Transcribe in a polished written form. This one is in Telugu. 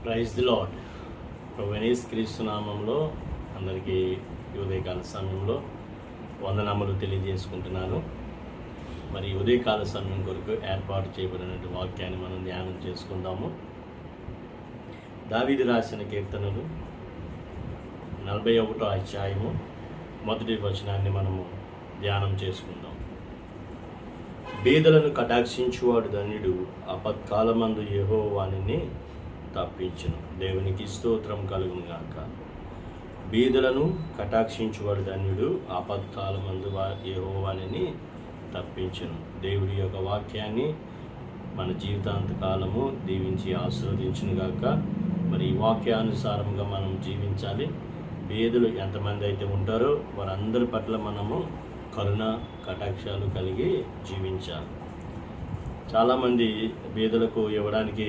Praise the lord. ప్రభువైన క్రీస్తు నామంలో అందరికీ ఉదయకాల సమయంలో వందనామలు తెలియజేసుకుంటున్నాను. మరి ఉదయకాల సమయం కొరకు ఏర్పాటు చేయబడినటువంటి వాక్యాన్ని మనం ధ్యానం చేసుకుందాము. దావీదు రాసిన కీర్తనలు 41వ అధ్యాయము మొదటి వచనాన్ని మనము ధ్యానం చేసుకుందాం. బీదలను కటాక్షించువాడు ధన్యుడు, ఆపత్కాలమందు యెహోవాని తప్పించును. దేవునికి స్తోత్రం కలుగును గాక. బీదలను కటాక్షించువాడు ధన్యుడు, ఆపత్కాలమందు యెహోవాని తప్పించును. దేవుడి యొక్క వాక్యాన్ని మన జీవితాంతకాలము దీవించి ఆశీర్వదించును గాక. మరి ఈ వాక్యానుసారంగా మనం జీవించాలి. బీదలు ఎంతమంది అయితే ఉంటారో వారందరి పట్ల మనము కరుణ కటాక్షాలు కలిగి జీవించాలి. చాలామంది బీదలకు ఇవ్వడానికి